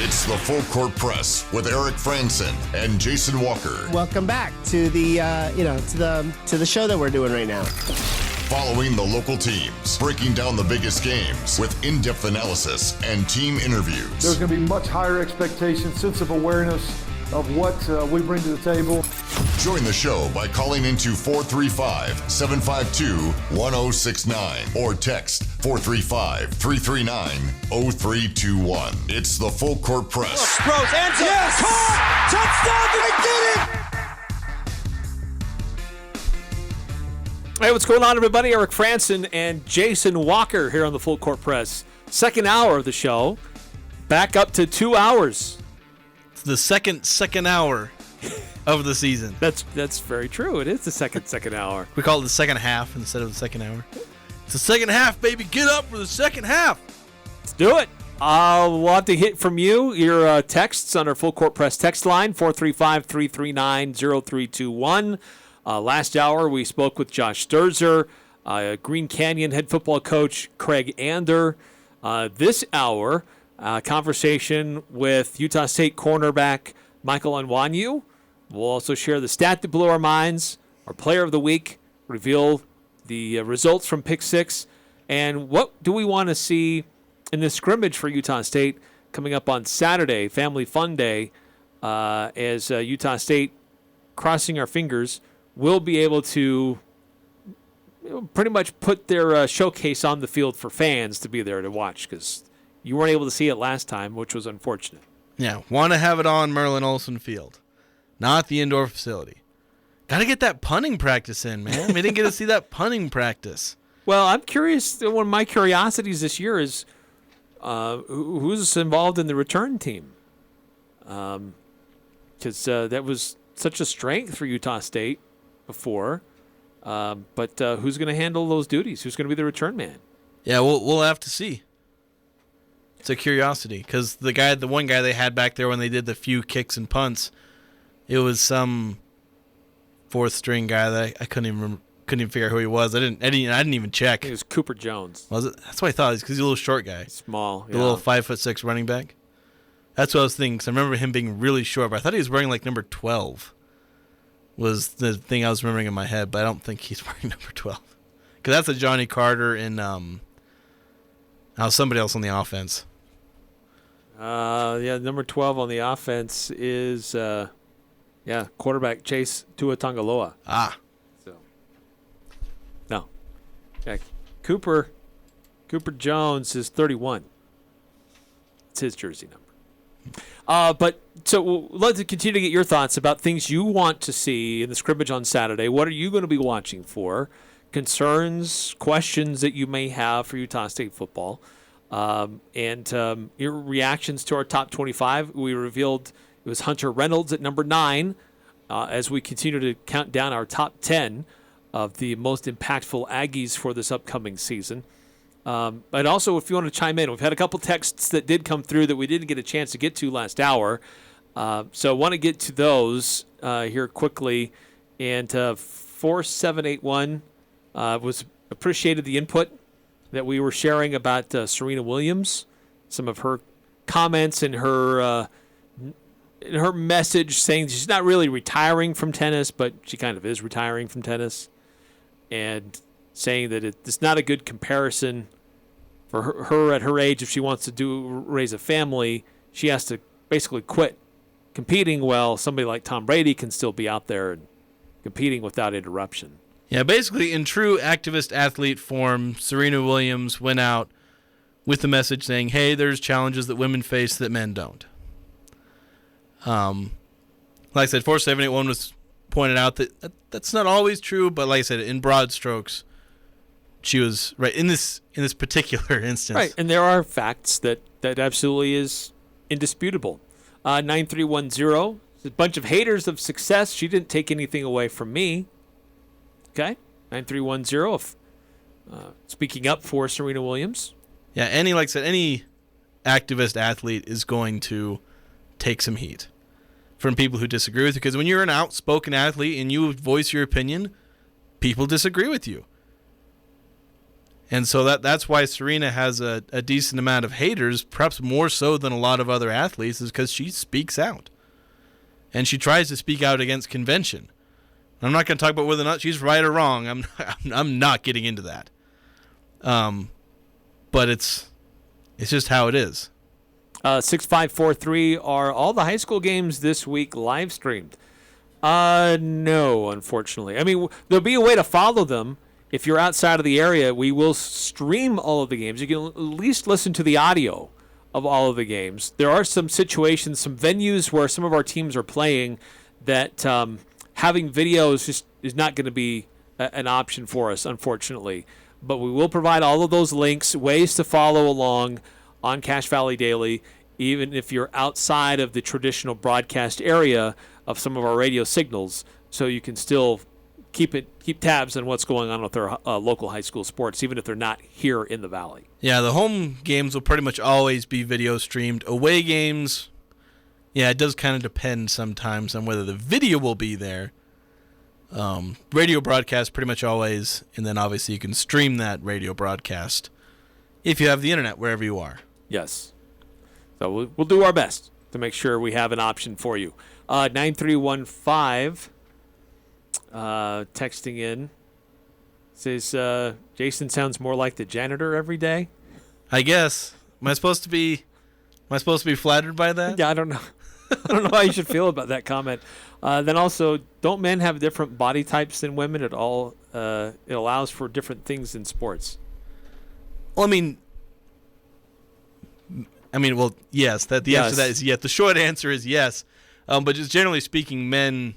It's the Full Court Press with Eric Frandsen and Jason Walker. Welcome back to the to the show that we're doing right now. Following the local teams, breaking down the biggest games with in-depth analysis and team interviews. There's going to be much higher expectations, sense of awareness of what we bring to the table. Join the show by calling into 435-752-1069 or text 435-339-0321. It's the Full Court Press. Throws, ends yes! Caught! Touchdown! They did it! Hey, what's going on, everybody? Eric Frandsen and Jason Walker here on the Full Court Press. Second hour of the show. Back up to 2 hours. It's the second hour of the season. That's very true. It is the second hour. We call it the second half instead of the second hour. It's the second half, baby. Get up for the second half. Let's do it. We'll have to hit from you your texts on our Full Court Press text line, 435-339-0321. Last hour, we spoke with Josh Sturzer, Green Canyon head football coach Craig Ander. This hour, conversation with Utah State cornerback Michael Anyanwu. We'll also share the stat that blew our minds, our player of the week, reveal the results from Pick 6, and what do we want to see in this scrimmage for Utah State coming up on Saturday, Family Fun Day, as Utah State, crossing our fingers, will be able to pretty much put their showcase on the field for fans to be there to watch, because you weren't able to see it last time, which was unfortunate. Yeah, want to have it on Merlin Olsen Field, not the indoor facility. Got to get that punting practice in, man. We didn't get to see that punting practice. Well, I'm curious. One of my curiosities this year is who's involved in the return team, because that was such a strength for Utah State before. But who's going to handle those duties? Who's going to be the return man? Yeah, we'll have to see. It's a curiosity, because the one guy they had back there when they did the few kicks and punts, it was some fourth string guy that I couldn't even figure out who he was. I didn't even check. It was Cooper Jones. Was it? That's what I thought. Because he's a little short guy, small, the little 5'6" running back. That's what I was thinking. Cause I remember him being really short, but I thought he was wearing like number 12. Was the thing I was remembering in my head, but I don't think he's wearing number 12. Because that's a Johnny Carter and somebody else on the offense. Number 12 on the offense is quarterback Chase Tuatongaloa. So no, Cooper Jones is 31. It's his jersey number. But so we'll let to continue to get your thoughts about things you want to see in the scrimmage on Saturday. What are you going to be watching for? Concerns, questions that you may have for Utah State football, and your reactions to our top 25. We revealed it was Hunter Reynolds at number 9 as we continue to count down our top 10 of the most impactful Aggies for this upcoming season. But also, if you want to chime in, we've had a couple texts that did come through that we didn't get a chance to get to last hour. So I want to get to those here quickly. And 4781 was appreciated the input that we were sharing about Serena Williams, some of her comments and her message saying she's not really retiring from tennis, but she kind of is retiring from tennis, and saying that it's not a good comparison for her at her age. If she wants to raise a family, she has to basically quit competing, while somebody like Tom Brady can still be out there and competing without interruption. Yeah, basically in true activist athlete form, Serena Williams went out with the message saying, hey, there's challenges that women face that men don't. Like I said, 4781 was pointed out that that's not always true, but like I said, in broad strokes, she was right in this particular instance. Right, and there are facts that absolutely is indisputable. 9310, a bunch of haters of success. She didn't take anything away from me. Okay, 9310. Speaking up for Serena Williams. Yeah, like I said, any activist athlete is going to take some heat from people who disagree with you, because when you're an outspoken athlete and you voice your opinion, people disagree with you. And so that's why Serena has a decent amount of haters, perhaps more so than a lot of other athletes, is because she speaks out. And she tries to speak out against convention. I'm not going to talk about whether or not she's right or wrong. I'm not getting into that. But it's just how it is. 6543, are all the high school games this week live streamed? No, unfortunately. I mean, there'll be a way to follow them. If you're outside of the area, we will stream all of the games. You can at least listen to the audio of all of the games. There are some situations, some venues where some of our teams are playing that having video is not going to be an option for us, unfortunately. But we will provide all of those links, ways to follow along on Cache Valley Daily, even if you're outside of the traditional broadcast area of some of our radio signals, so you can still keep tabs on what's going on with our local high school sports, even if they're not here in the Valley. Yeah, the home games will pretty much always be video streamed. Away games, yeah, it does kind of depend sometimes on whether the video will be there. Radio broadcast pretty much always, and then obviously you can stream that radio broadcast if you have the internet wherever you are. Yes. So we'll do our best to make sure we have an option for you. 9315 texting in says, Jason sounds more like the janitor every day. I guess. Am I supposed to be flattered by that? Yeah, I don't know. I don't know how you should feel about that comment. Then also, don't men have different body types than women at all? It allows for different things in sports. Well, well, yes. The answer to that is yes. The short answer is yes. But just generally speaking, men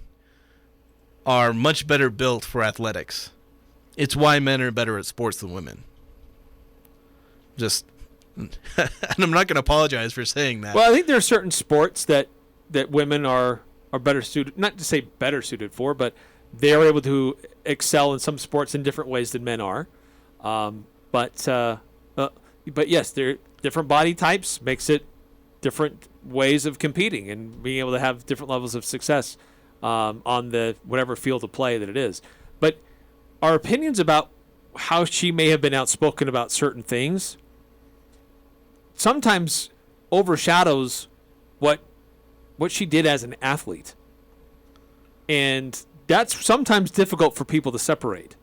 are much better built for athletics. It's why men are better at sports than women. And I'm not going to apologize for saying that. Well, I think there are certain sports that women are better suited, not to say better suited for, but they are able to excel in some sports in different ways than men are. But yes, they're different body types makes it different ways of competing and being able to have different levels of success on the whatever field of play that it is. But our opinions about how she may have been outspoken about certain things sometimes overshadows what she did as an athlete. And that's sometimes difficult for people to separate.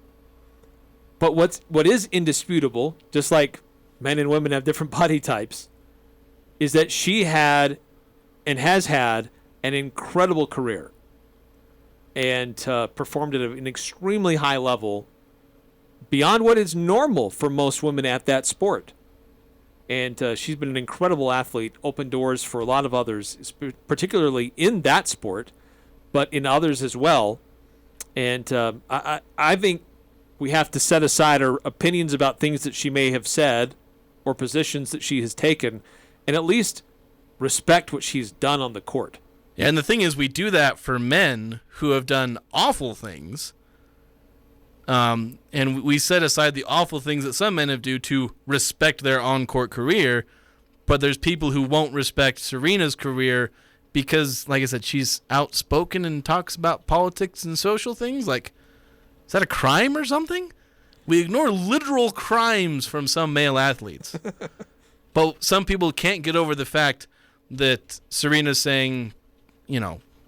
But what is indisputable, just like men and women have different body types, is that she had and has had an incredible career and performed at an extremely high level beyond what is normal for most women at that sport. And she's been an incredible athlete, opened doors for a lot of others, particularly in that sport, but in others as well. And I think we have to set aside our opinions about things that she may have said or positions that she has taken and at least respect what she's done on the court. Yeah, and the thing is, we do that for men who have done awful things. And we set aside the awful things that some men have done to respect their on-court career, but there's people who won't respect Serena's career because, like I said, she's outspoken and talks about politics and social things. Like, is that a crime or something? We ignore literal crimes from some male athletes. But some people can't get over the fact that Serena's saying,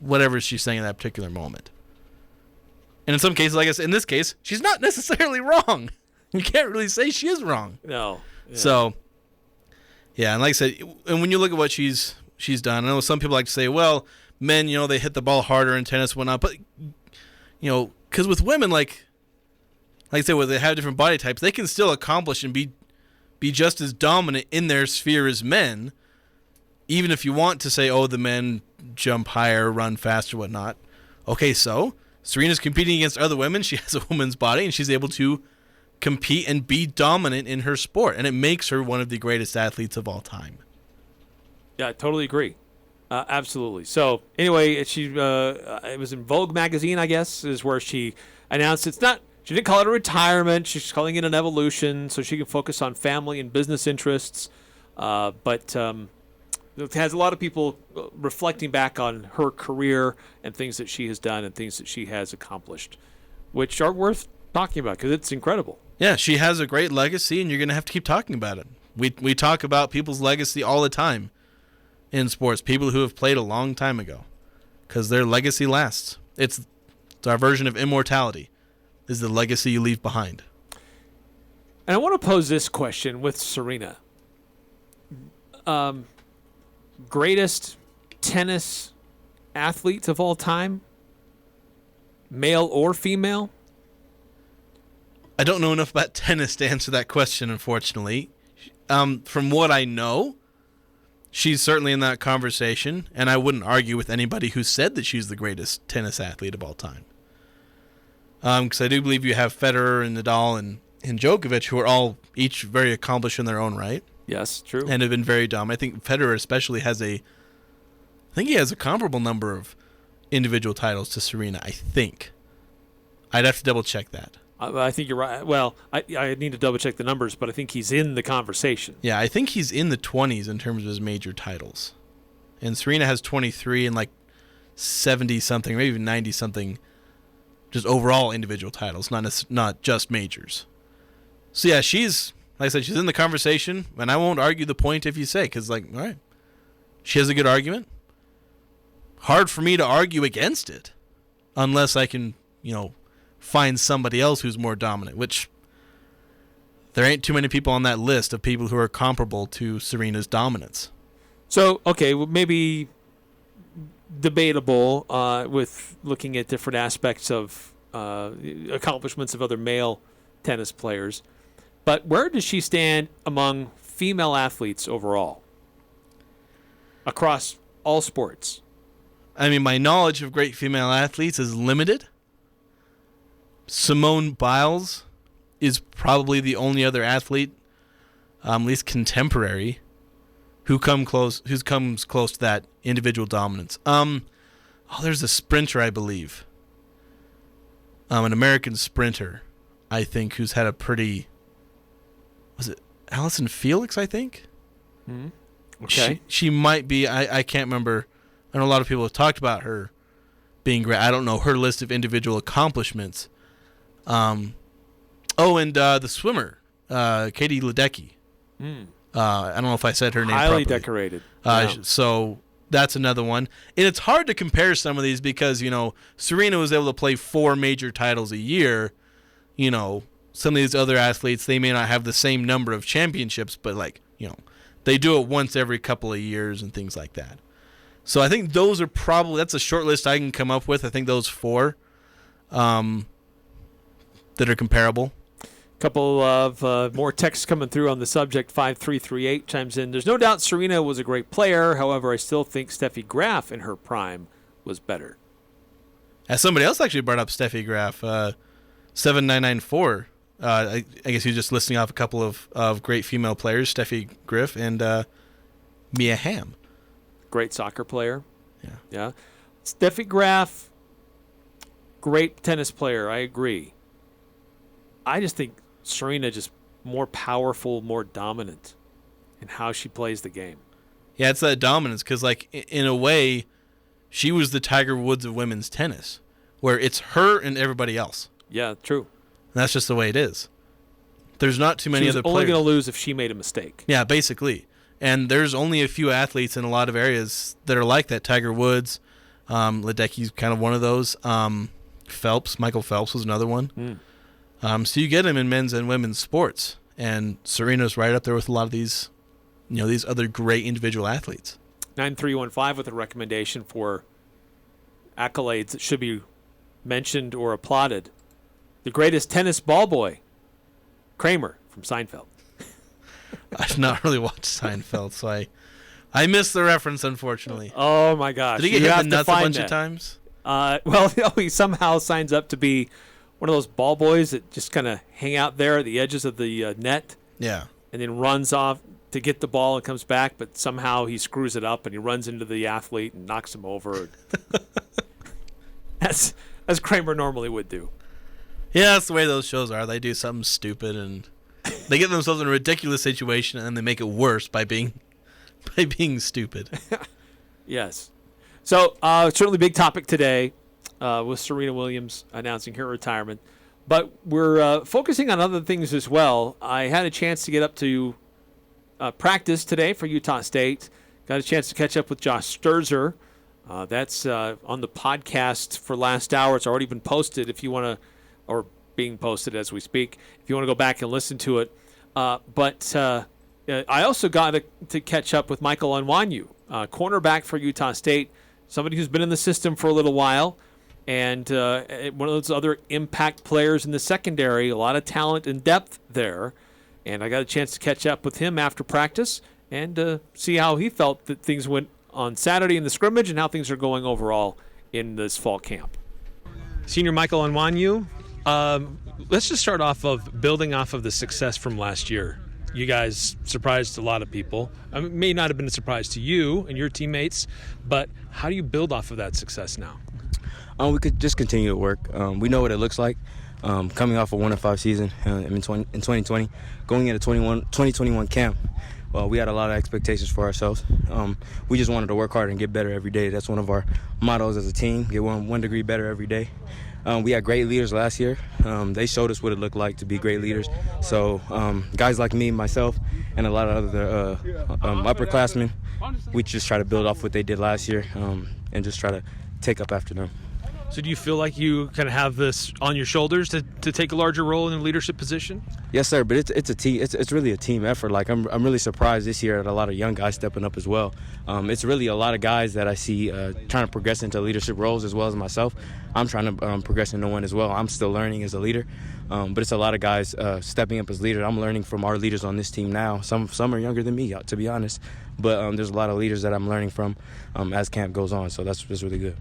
whatever she's saying in that particular moment. And in some cases, like I said, in this case, she's not necessarily wrong. You can't really say she is wrong. No. Yeah. So, yeah, and like I said, and when you look at what she's done, I know some people like to say, well, men, they hit the ball harder in tennis, whatnot. But, because with women, like I said, where they have different body types, they can still accomplish and be just as dominant in their sphere as men, even if you want to say, oh, the men jump higher, run faster, whatnot. Okay, so Serena's competing against other women. She has a woman's body, and she's able to compete and be dominant in her sport, and it makes her one of the greatest athletes of all time. Yeah, I totally agree. Absolutely. So anyway, it was in Vogue magazine, I guess, is where she announced she didn't call it a retirement. She's calling it an evolution so she can focus on family and business interests. But it has a lot of people reflecting back on her career and things that she has done and things that she has accomplished, which are worth talking about because it's incredible. Yeah, she has a great legacy, and you're going to have to keep talking about it. We talk about people's legacy all the time in sports, people who have played a long time ago, because their legacy lasts. It's our version of immortality, is the legacy you leave behind. And I want to pose this question with Serena. Greatest tennis athletes of all time, male or female? I don't know enough about tennis to answer that question, unfortunately. From what I know, she's certainly in that conversation, and I wouldn't argue with anybody who said that she's the greatest tennis athlete of all time. Because I do believe you have Federer and Nadal and Djokovic, who are all each very accomplished in their own right. Yes, true. And have been very dominant. I think Federer especially has he has a comparable number of individual titles to Serena, I think. I'd have to double check that. I think you're right. Well, I need to double check the numbers, but I think he's in the conversation. Yeah, I think he's in the 20s in terms of his major titles. And Serena has 23 and like 70-something, maybe even 90-something, just overall individual titles, not just majors. So yeah, she's, like I said, she's in the conversation, and I won't argue the point if you say, because all right, she has a good argument. Hard for me to argue against it, unless I can, find somebody else who's more dominant, which there ain't too many people on that list of people who are comparable to Serena's dominance. So, okay, well, maybe debatable with looking at different aspects of accomplishments of other male tennis players. But where does she stand among female athletes overall across all sports? I mean, my knowledge of great female athletes is limited. Simone Biles is probably the only other athlete, at least contemporary, who comes close to that individual dominance. There's a sprinter, I believe. An American sprinter, I think, who's had a pretty... Was it Allison Felix, I think? Mm-hmm. Okay. She might be... I can't remember. I know a lot of people have talked about her being great. I don't know her list of individual accomplishments. And the swimmer, Katie Ledecky. I don't know if I said her name properly. Highly decorated. Yeah. So that's another one. And it's hard to compare some of these because, Serena was able to play 4 major titles a year. Some of these other athletes, they may not have the same number of championships, but they do it once every couple of years and things like that. So I think those are that's a short list I can come up with. I think those 4 that are comparable. Couple of more texts coming through on the subject. 5338 chimes in. There's no doubt Serena was a great player. However, I still think Steffi Graf in her prime was better. As somebody else actually brought up Steffi Graf, 7994. I guess he was just listing off a couple of great female players, Steffi Graf and Mia Hamm. Great soccer player. Yeah. Steffi Graf, great tennis player. I agree. I just think Serena just more powerful, more dominant in how she plays the game. Yeah, it's that dominance because, in a way, she was the Tiger Woods of women's tennis, where it's her and everybody else. Yeah, true. And that's just the way it is. There's not too many other players. She was only going to lose if she made a mistake. Yeah, basically. And there's only a few athletes in a lot of areas that are like that. Tiger Woods, Ledecky's kind of one of those. Michael Phelps was another one. So you get him in men's and women's sports, and Serena's right up there with a lot of these, these other great individual athletes. 9315 with a recommendation for accolades that should be mentioned or applauded. The greatest tennis ball boy, Kramer from Seinfeld. I've not really watched Seinfeld, so I missed the reference, unfortunately. Oh my gosh! Did he get hit in the nuts a bunch of times? He somehow signs up to be one of those ball boys that just kind of hang out there at the edges of the net. Yeah. And then runs off to get the ball and comes back, but somehow he screws it up and he runs into the athlete and knocks him over. as Kramer normally would do. Yeah, that's the way those shows are. They do something stupid and they get themselves in a ridiculous situation and then they make it worse by being stupid. Yes. So certainly big topic today with Serena Williams announcing her retirement. But we're focusing on other things as well. I had a chance to get up to practice today for Utah State. Got a chance to catch up with Josh Sturzer. That's on the podcast for last hour. It's already been posted if you want to, or being posted as we speak, if you want to go back and listen to it. But I also got to catch up with Michael Anyanwu, cornerback for Utah State, somebody who's been in the system for a little while, and one of those other impact players in the secondary, a lot of talent and depth there. And I got a chance to catch up with him after practice and see how he felt that things went on Saturday in the scrimmage and how things are going overall in this fall camp. Senior Michael Anyanwu, let's just start off of building off of the success from last year. You guys surprised a lot of people. It may not have been a surprise to you and your teammates, but how do you build off of that success now? We could just continue to work. We know what it looks like. Coming off a 1-5 season in 2020, going into 2021 camp, we had a lot of expectations for ourselves. We just wanted to work hard and get better every day. That's one of our mottos as a team, get one degree better every day. We had great leaders last year. They showed us what it looked like to be great leaders. So guys like me, myself, and a lot of other upperclassmen, we just try to build off what they did last year and just try to take up after them. So do you feel like you kind of have this on your shoulders to take a larger role in a leadership position? Yes, sir. But it's a team. It's really a team effort. Like I'm really surprised this year at a lot of young guys stepping up as well. It's really a lot of guys that I see trying to progress into leadership roles as well as myself. I'm trying to progress into one as well. I'm still learning as a leader, but it's a lot of guys stepping up as leaders. I'm learning from our leaders on this team now. Some are younger than me, to be honest. But there's a lot of leaders that I'm learning from as camp goes on. So that's really good.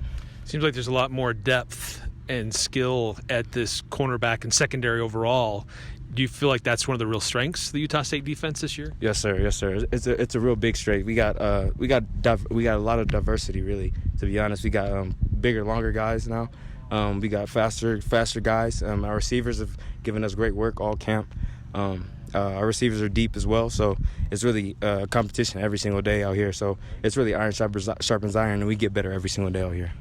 Seems like there's a lot more depth and skill at this cornerback and secondary overall. Do you feel like that's one of the real strengths of the Utah State defense this year? Yes, sir. It's a real big strength. We got a lot of diversity, really. To be honest, we got bigger, longer guys now. We got faster guys. Our receivers have given us great work all camp. Our receivers are deep as well, so it's really competition every single day out here. So it's really iron sharpens iron, and we get better every single day out here.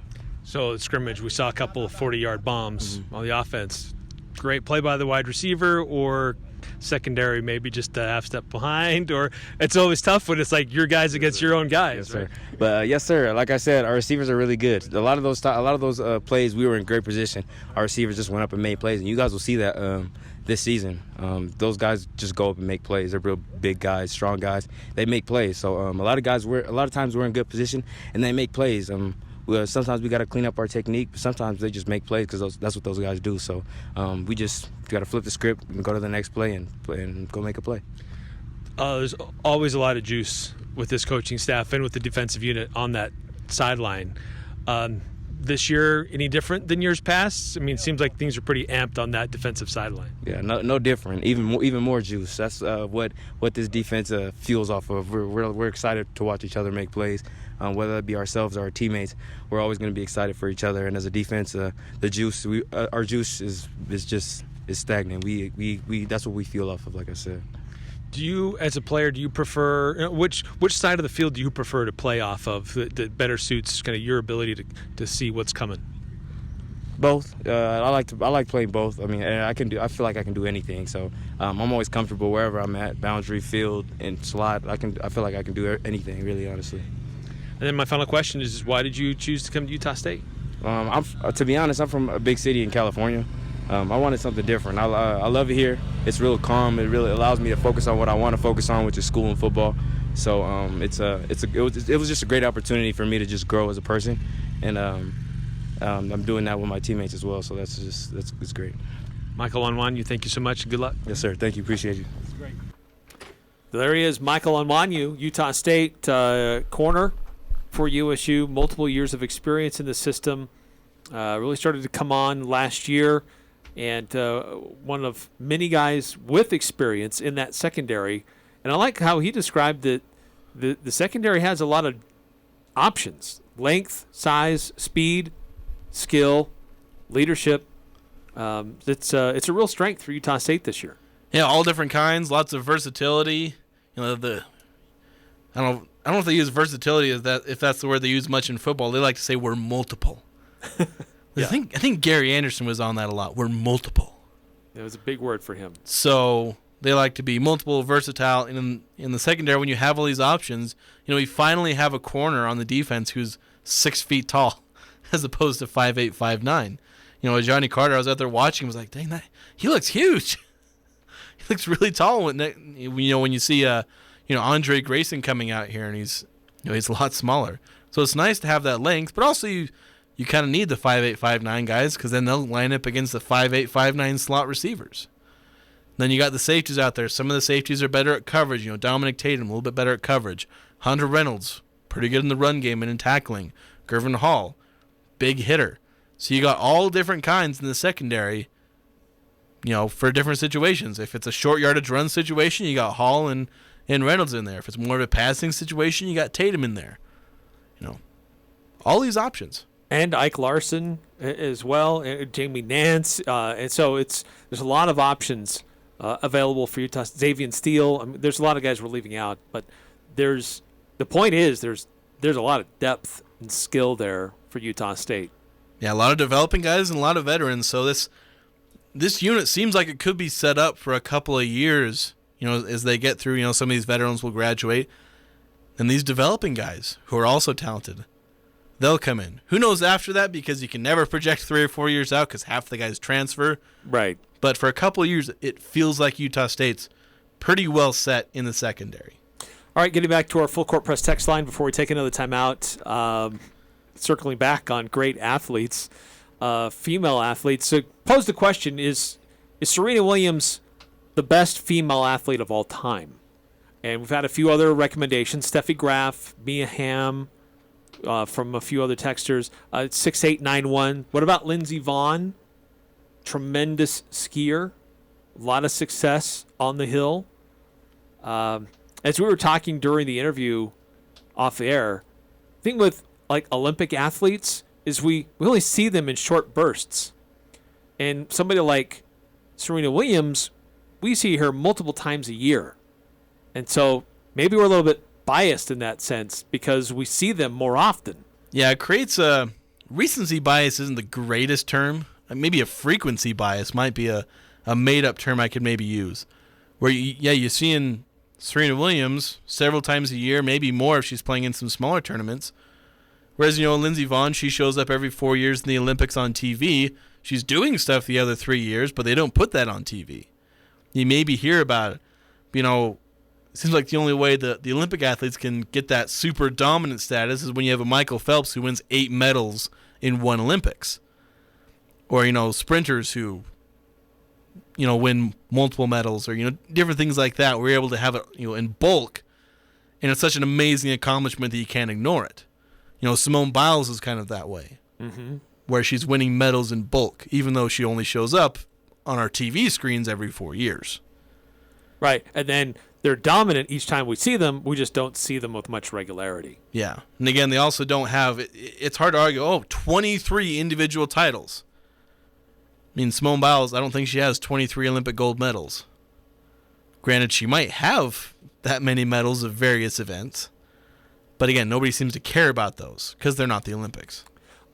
So at scrimmage, we saw a couple of 40-yard bombs on the offense. Great play by the wide receiver, or secondary maybe just a half step behind, or it's always tough when it's like your guys against your own guys. Yes, right? Sir. But yes, sir. Like I said, our receivers are really good. A lot of those plays, we were in great position. Our receivers just went up and made plays, and you guys will see that this season. Those guys just go up and make plays. They're real big guys, strong guys. They make plays. So a lot of times we're in good position and they make plays. Sometimes we got to clean up our technique, but sometimes they just make plays because that's what those guys do. So we just got to flip the script and go to the next play and go make a play. There's always a lot of juice with this coaching staff and with the defensive unit on that sideline. This year, any different than years past? I mean, it seems like things are pretty amped on that defensive sideline. Yeah, no different. Even more juice. That's what this defense fuels off of. We're excited to watch each other make plays. Whether it be ourselves or our teammates, we're always going to be excited for each other. And as a defense, the juice, our juice is stagnant. We that's what we feel off of, like I said. Do you, as a player, prefer which side of the field do you prefer to play off of that better suits kind of your ability to see what's coming? Both. I like playing both. I mean, I feel like I can do anything. So I'm always comfortable wherever I'm at, boundary, field, and slot. I feel like I can do anything, really, honestly. And then my final question is why did you choose to come to Utah State? To be honest, I'm from a big city in California. I wanted something different. I love it here. It's real calm. It really allows me to focus on what I want to focus on, which is school and football. So it was just a great opportunity for me to just grow as a person, and I'm doing that with my teammates as well. So it's great. Michael Anyanwu, thank you so much. Good luck. Yes, sir. Thank you. Appreciate you. That's great. There he is, Michael Anyanwu, Utah State corner for USU. Multiple years of experience in the system. Really started to come on last year. And one of many guys with experience in that secondary. And I like how he described that the secondary has a lot of options: length, size, speed, skill, leadership. It's a real strength for Utah State this year. Yeah, all different kinds, lots of versatility. You know, I don't know if they use versatility if that's the word they use much in football. They like to say we're multiple. Yeah. I think Gary Anderson was on that a lot. We're multiple. It was a big word for him. So they like to be multiple, versatile. And in the secondary, when you have all these options, we finally have a corner on the defense who's 6 feet tall as opposed to 5'8", 5'9". Johnny Carter, I was out there watching, was like, dang, he looks huge. He looks really tall when you see Andre Grayson coming out here, and he's a lot smaller. So it's nice to have that length, but also you kind of need the 5'8", 5'9" guys, because then they'll line up against the 5'8", 5'9" slot receivers. Then you got the safeties out there. Some of the safeties are better at coverage. Dominic Tatum, a little bit better at coverage. Hunter Reynolds, pretty good in the run game and in tackling. Gervin Hall, big hitter. So you got all different kinds in the secondary, for different situations. If it's a short yardage run situation, you got Hall and Reynolds in there. If it's more of a passing situation, you got Tatum in there. All these options. And Ike Larson as well, and Jamie Nance. And so there's a lot of options available for Utah. Xavier Steele. There's a lot of guys we're leaving out, but the point is there's a lot of depth and skill there for Utah State. Yeah, a lot of developing guys and a lot of veterans. So this unit seems like it could be set up for a couple of years, as they get through, some of these veterans will graduate. And these developing guys who are also talented, they'll come in. Who knows after that, because you can never project 3 or 4 years out because half the guys transfer. Right. But for a couple of years, it feels like Utah State's pretty well set in the secondary. All right, getting back to our full court press text line before we take another timeout. Circling back on great athletes, female athletes. So pose the question, is Serena Williams the best female athlete of all time? And we've had a few other recommendations. Steffi Graf, Mia Hamm, from a few other texters. 6891. What about Lindsey Vonn? Tremendous skier. A lot of success on the hill. As we were talking during the interview off air, I think with Olympic athletes is we only see them in short bursts. And somebody like Serena Williams, we see her multiple times a year. And so maybe we're a little bit biased in that sense because we see them more often. Yeah, it creates a recency bias isn't the greatest term. Maybe a frequency bias might be a made-up term I could maybe use. Where, you're seeing Serena Williams several times a year, maybe more if she's playing in some smaller tournaments. Whereas, Lindsey Vonn, she shows up every 4 years in the Olympics on TV. She's doing stuff the other 3 years, but they don't put that on TV. You maybe hear about it. It seems like the only way the Olympic athletes can get that super dominant status is when you have a Michael Phelps who wins 8 medals in one Olympics. Or, sprinters who, win multiple medals or, different things like that. We're able to have it, in bulk. And it's such an amazing accomplishment that you can't ignore it. Simone Biles is kind of that way, where she's winning medals in bulk, even though she only shows up on our TV screens every 4 years. Right, and then they're dominant each time we see them. We just don't see them with much regularity. Yeah, and again, they also don't have – it's hard to argue, 23 individual titles. Simone Biles, I don't think she has 23 Olympic gold medals. Granted, she might have that many medals of various events. But again, nobody seems to care about those because they're not the Olympics.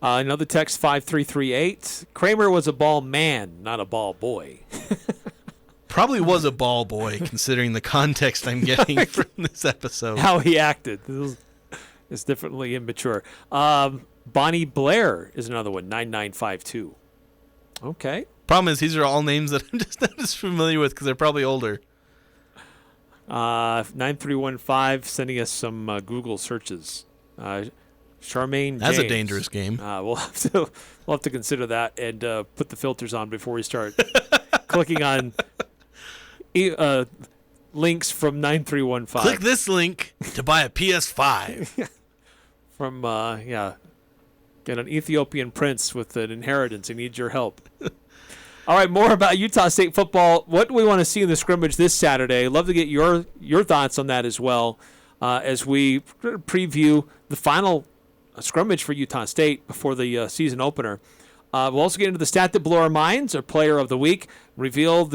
Another text, 5338. Kramer was a ball man, not a ball boy. Probably was a ball boy, considering the context I'm getting from this episode. How he acted. It's definitely immature. Bonnie Blair is another one, 9952. Okay. Problem is, these are all names that I'm just not as familiar with because they're probably older. 9315 sending us some Google searches. Charmaine That's James. a dangerous game. We'll have to consider that and put the filters on before we start clicking on links from 9315. Click this link to buy a PS5. From get an Ethiopian prince with an inheritance. He needs your help. All right, more about Utah State football. What do we want to see in the scrimmage this Saturday? Love to get your thoughts on that as well as we preview the final scrimmage for Utah State before the season opener. We'll also get into the stat that blew our minds, our player of the week, reveal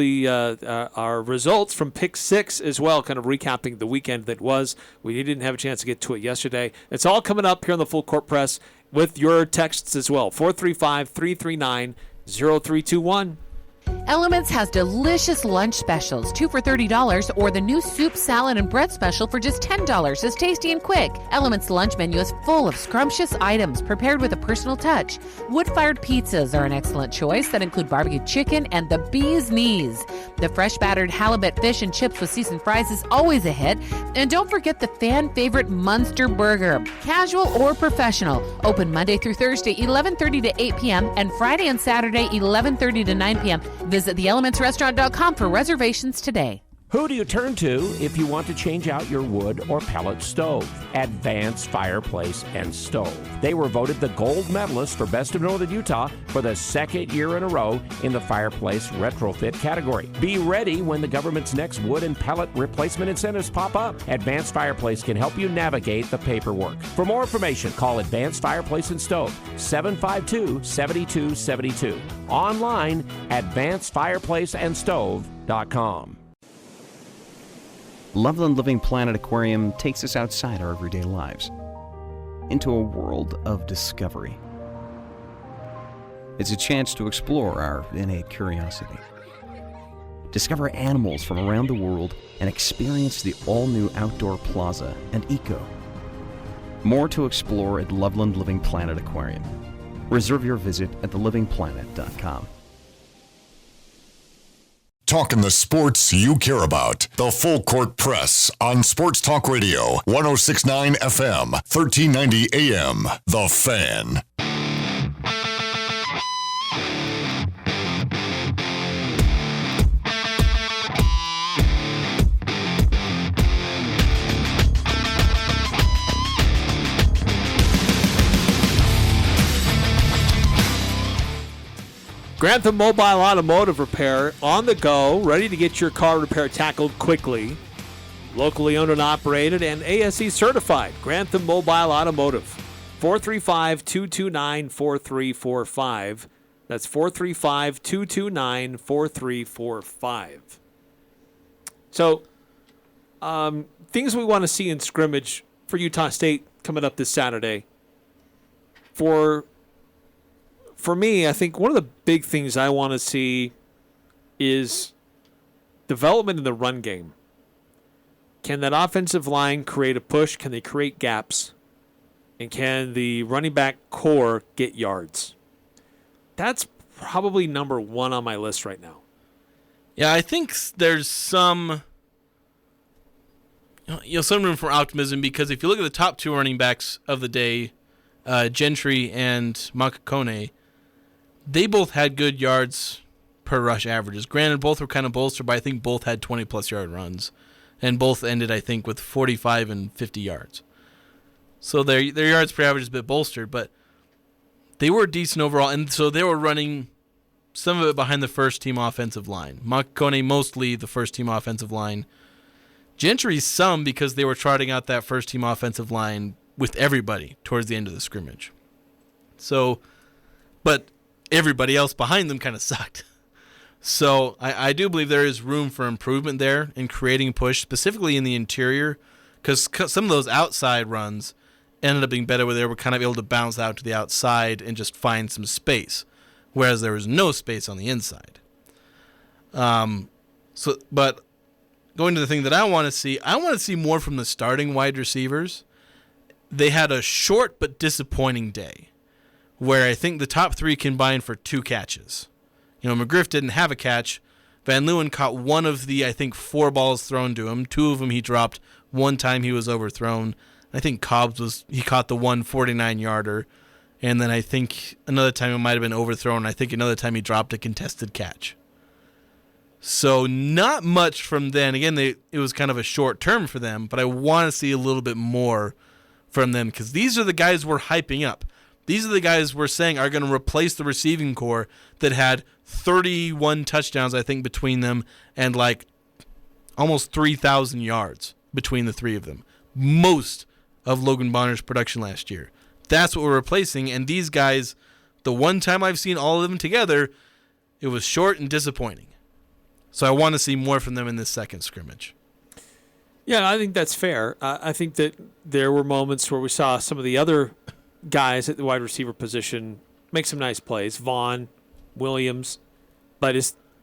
our results from Pick 6 as well, kind of recapping the weekend that was. We didn't have a chance to get to it yesterday. It's all coming up here on the Full Court Press with your texts as well, 435-339-0321. Elements has delicious lunch specials, 2 for $30, or the new soup, salad, and bread special for just $10. It's tasty and quick. Elements' lunch menu is full of scrumptious items prepared with a personal touch. Wood-fired pizzas are an excellent choice that include barbecue chicken and the bee's knees. The fresh battered halibut fish and chips with seasoned fries is always a hit. And don't forget the fan favorite Munster Burger. Casual or professional. Open Monday through Thursday, 11:30 to 8 p.m. and Friday and Saturday, 11:30 to 9 p.m. Visit theelementsrestaurant.com for reservations today. Who do you turn to if you want to change out your wood or pellet stove? Advanced Fireplace and Stove. They were voted the gold medalist for Best of Northern Utah for the second year in a row in the fireplace retrofit category. Be ready when the government's next wood and pellet replacement incentives pop up. Advanced Fireplace can help you navigate the paperwork. For more information, call Advanced Fireplace and Stove, 752-7272. Online, advancedfireplaceandstove.com. Loveland Living Planet Aquarium takes us outside our everyday lives, into a world of discovery. It's a chance to explore our innate curiosity, discover animals from around the world, and experience the all-new outdoor plaza and eco. More to explore at Loveland Living Planet Aquarium. Reserve your visit at thelivingplanet.com. Talking the sports you care about. The Full Court Press on Sports Talk Radio, 106.9 FM, 1390 AM. The Fan. Grantham Mobile Automotive Repair on the go, ready to get your car repair tackled quickly. Locally owned and operated and ASE certified. Grantham Mobile Automotive. 435-229-4345. That's 435-229-4345. So, things we want to see in scrimmage for Utah State coming up this Saturday. For me, I think one of the big things I want to see is development in the run game. Can that offensive line create a push? Can they create gaps? And can the running back core get yards? That's probably number one on my list right now. Yeah, I think there's some room for optimism, because if you look at the top two running backs of the day, Gentry and Makakone, they both had good yards per rush averages. Granted, both were kind of bolstered, but I think both had 20-plus yard runs. And both ended, I think, with 45 and 50 yards. So their yards per average is a bit bolstered, but they were decent overall. And so they were running some of it behind the first-team offensive line. Makakone mostly the first-team offensive line. Gentry some, because they were trotting out that first-team offensive line with everybody towards the end of the scrimmage. So, but everybody else behind them kind of sucked. So I do believe there is room for improvement there in creating push, specifically in the interior, because some of those outside runs ended up being better where they were kind of able to bounce out to the outside and just find some space, whereas there was no space on the inside. But going to the thing that I want to see more from the starting wide receivers. They had a short but disappointing day, where I think the top three combined for 2 catches. McGriff didn't have a catch. Van Leeuwen caught one of the, I think, 4 balls thrown to him. 2 of them he dropped. One time he was overthrown. I think Cobbs he caught the 149-yarder. And then I think another time it might have been overthrown. I think another time he dropped a contested catch. So not much from then. Again, it was kind of a short term for them, but I want to see a little bit more from them, because these are the guys we're hyping up. These are the guys we're saying are going to replace the receiving core that had 31 touchdowns, I think, between them, and like almost 3,000 yards between the three of them. Most of Logan Bonner's production last year. That's what we're replacing, and these guys, the one time I've seen all of them together, it was short and disappointing. So I want to see more from them in this second scrimmage. Yeah, I think that's fair. I think that there were moments where we saw some of the other guys at the wide receiver position make some nice plays. Vaughn, Williams, but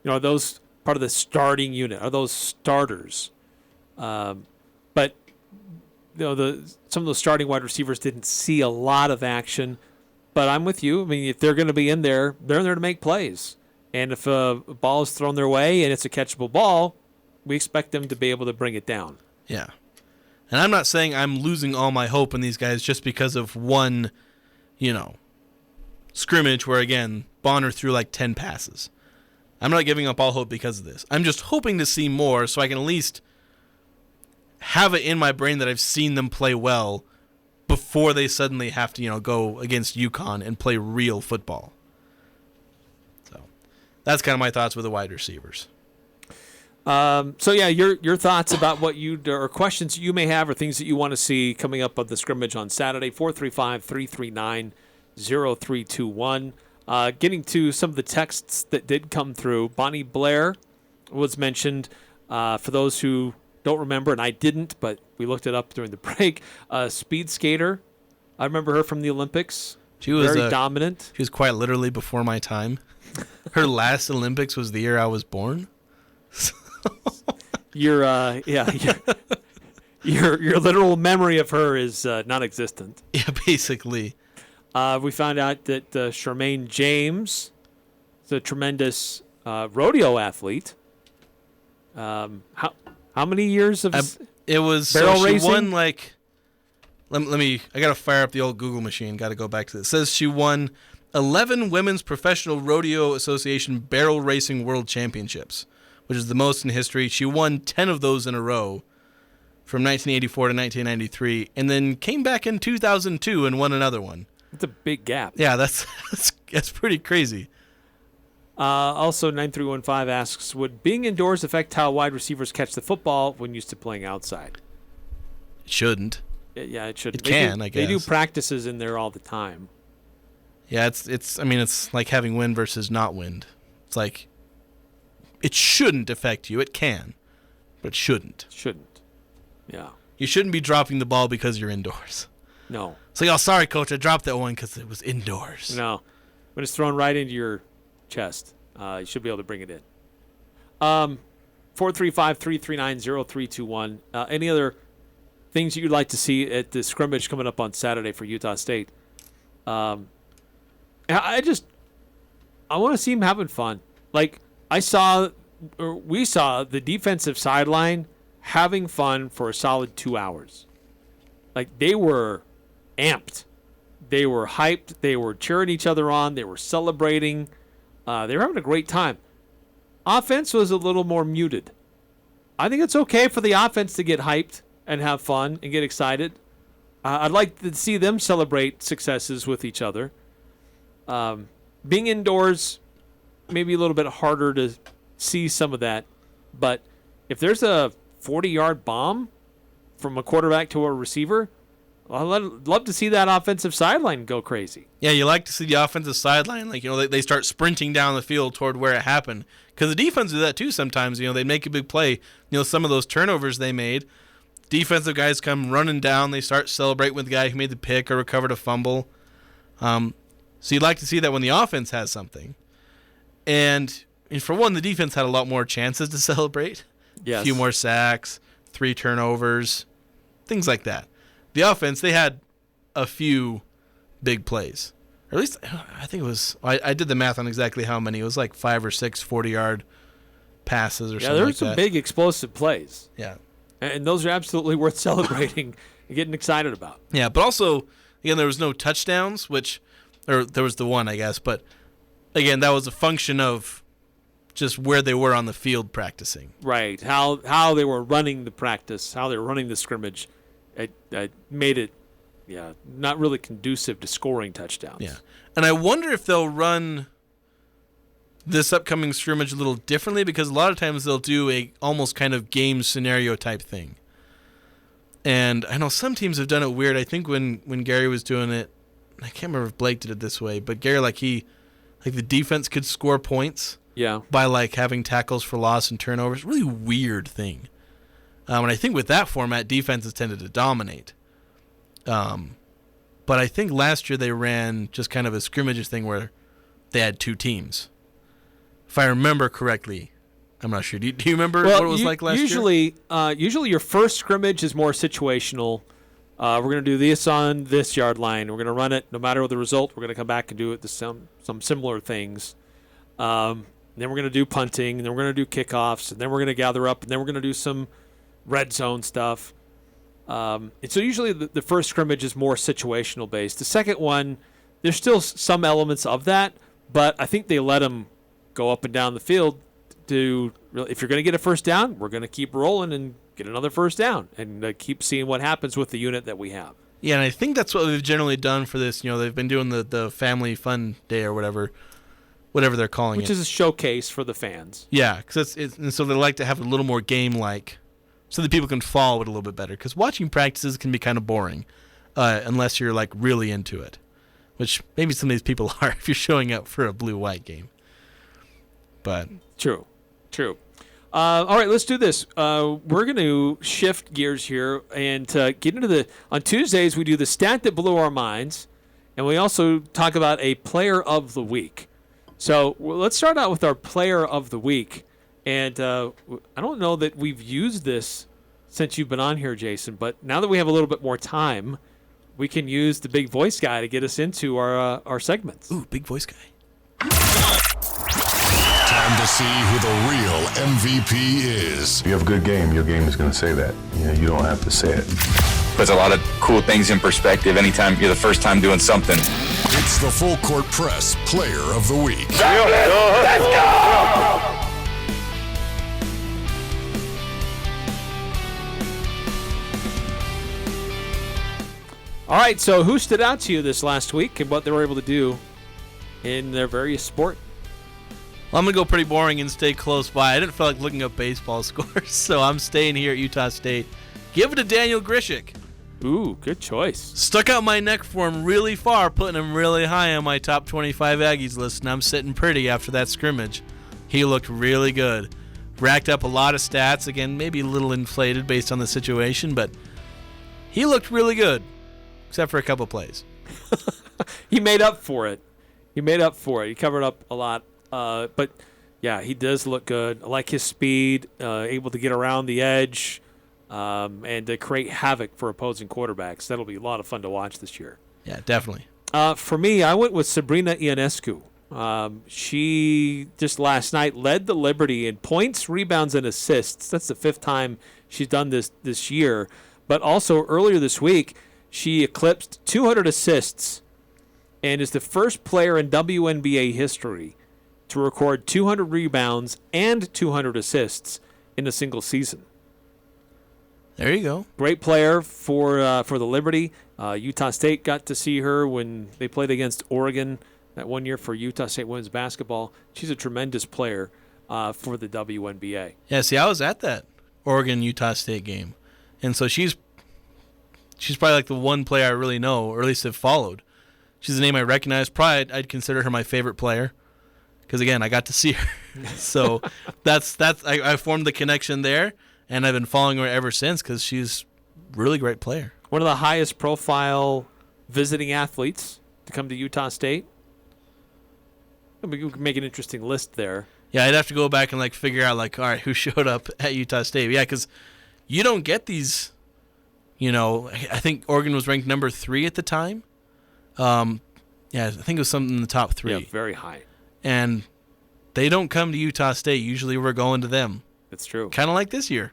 are those part of the starting unit? Are those starters? But some of those starting wide receivers didn't see a lot of action. But I'm with you. I mean, if they're going to be in there, they're in there to make plays. And if a ball is thrown their way and it's a catchable ball, we expect them to be able to bring it down. Yeah. And I'm not saying I'm losing all my hope in these guys just because of one, scrimmage where, again, Bonner threw like 10 passes. I'm not giving up all hope because of this. I'm just hoping to see more so I can at least have it in my brain that I've seen them play well before they suddenly have to, go against UConn and play real football. So that's kind of my thoughts with the wide receivers. Your thoughts about or questions you may have or things that you want to see coming up on the scrimmage on Saturday, 435-339-0321. Getting to some of the texts that did come through. Bonnie Blair was mentioned. For those who don't remember, and I didn't, but we looked it up during the break. Speed skater. I remember her from the Olympics. She was very dominant. She was quite literally before my time. Her last Olympics was the year I was born. Your literal memory of her is non-existent. Yeah, basically. We found out that Charmaine James is a tremendous rodeo athlete. How many years of it was barrel so racing? She won like. Let me. I gotta fire up the old Google machine. Got to go back to this. It says she won 11 Women's Professional Rodeo Association Barrel Racing World Championships, which is the most in history. She won 10 of those in a row from 1984 to 1993, and then came back in 2002 and won another one. That's a big gap. Yeah, that's pretty crazy. Also, 9315 asks, would being indoors affect how wide receivers catch the football when used to playing outside? It shouldn't. Yeah, it should. It can, I guess. They do practices in there all the time. Yeah, it's like having wind versus not wind. It's like it shouldn't affect you. It can, but it shouldn't. Shouldn't. Yeah. You shouldn't be dropping the ball because you're indoors. No. It's like, oh, sorry, coach, I dropped that one because it was indoors. No. When it's thrown right into your chest, you should be able to bring it in. 435-339-0321. Any other things you'd like to see at the scrimmage coming up on Saturday for Utah State? I want to see him having fun. Like, we saw the defensive sideline having fun for a solid 2 hours. Like, they were amped. They were hyped. They were cheering each other on. They were celebrating. They were having a great time. Offense was a little more muted. I think it's okay for the offense to get hyped and have fun and get excited. I'd like to see them celebrate successes with each other. Being indoors, maybe a little bit harder to see some of that. But if there's a 40-yard bomb from a quarterback to a receiver, I'd love to see that offensive sideline go crazy. Yeah, you like to see the offensive sideline, like, they start sprinting down the field toward where it happened. Because the defense do that too sometimes. They make a big play. Some of those turnovers they made, defensive guys come running down. They start celebrating with the guy who made the pick or recovered a fumble. So you'd like to see that when the offense has something. And for one, the defense had a lot more chances to celebrate. Yes. A few more sacks, 3 turnovers, things like that. The offense, they had a few big plays. Or at least, I think it was, I did the math on exactly how many. It was like 5 or 6 40-yard passes or something like that. Yeah, there were some big explosive plays. Yeah. And those are absolutely worth celebrating and getting excited about. Yeah, but also, again, there was no touchdowns, or there was the one, I guess. But, again, that was a function of just where they were on the field practicing. Right. How they were running the practice, how they were running the scrimmage. It made it, not really conducive to scoring touchdowns. Yeah. And I wonder if they'll run this upcoming scrimmage a little differently, because a lot of times they'll do a almost kind of game scenario type thing. And I know some teams have done it weird. I think when Gary was doing it, I can't remember if Blake did it this way, but Gary, the defense could score points by having tackles for loss and turnovers. Really weird thing. And I think with that format, defenses tended to dominate. But I think last year they ran just kind of a scrimmages thing where they had 2 teams. if I remember correctly. I'm not sure. Do you remember what it was like last year? Usually your first scrimmage is more situational. We're going to do this on this yard line. We're going to run it no matter the result. We're going to come back and do it some similar things. Then we're going to do punting, and then we're going to do kickoffs, and then we're going to gather up, and then we're going to do some red zone stuff. And so usually the first scrimmage is more situational based. The second one, there's still some elements of that, but I think they let them go up and down the field to if you're going to get a first down, we're going to keep rolling and get another first down and keep seeing what happens with the unit that we have. Yeah, and I think that's what they've generally done for this. They've been doing the family fun day or whatever they're calling it. Which is a showcase for the fans. Yeah, and so they like to have a little more game-like so that people can follow it a little bit better. Because watching practices can be kind of boring unless you're like really into it, which maybe some of these people are if you're showing up for a blue-white game. But True. All right, let's do this. We're going to shift gears here and get into on Tuesdays we do the stat that blew our minds, and we also talk about a player of the week. So let's start out with our player of the week. And I don't know that we've used this since you've been on here, Jason, but now that we have a little bit more time, we can use the big voice guy to get us into our segments. Ooh, big voice guy. Time to see who the real MVP is. If you have a good game, your game is going to say that. You don't have to say it. Puts a lot of cool things in perspective anytime you're the first time doing something. It's the Full Court Press Player of the Week. Let's go! All right, so who stood out to you this last week and what they were able to do in their various sport? Well, I'm going to go pretty boring and stay close by. I didn't feel like looking up baseball scores, so I'm staying here at Utah State. Give it to Daniel Grishik. Ooh, good choice. Stuck out my neck for him really far, putting him really high on my top 25 Aggies list, and I'm sitting pretty after that scrimmage. He looked really good. Racked up a lot of stats. Again, maybe a little inflated based on the situation, but he looked really good, except for a couple plays. He made up for it. He covered up a lot. But, yeah, he does look good. I like his speed, able to get around the edge, and to create havoc for opposing quarterbacks. That'll be a lot of fun to watch this year. Yeah, definitely. For me, I went with Serena Ionescu. She just last night led the Liberty in points, rebounds, and assists. That's the fifth time she's done this year. But also earlier this week, she eclipsed 200 assists and is the first player in WNBA history to record 200 rebounds and 200 assists in a single season. There you go. Great player for the Liberty. Utah State got to see her when they played against Oregon that one year for Utah State women's basketball. She's a tremendous player for the WNBA. Yeah, see, I was at that Oregon-Utah State game. And so she's probably like the one player I really know, or at least have followed. She's a name I recognize. Probably I'd consider her my favorite player. Because, again, I got to see her. So I formed the connection there, and I've been following her ever since because she's a really great player. One of the highest profile visiting athletes to come to Utah State. We can make an interesting list there. Yeah, I'd have to go back and figure out all right, who showed up at Utah State. Yeah, because you don't get these, I think Oregon was ranked number 3 at the time. Yeah, I think it was something in the top 3. Yeah, very high. And they don't come to Utah State. Usually we're going to them. That's true. Kind of like this year.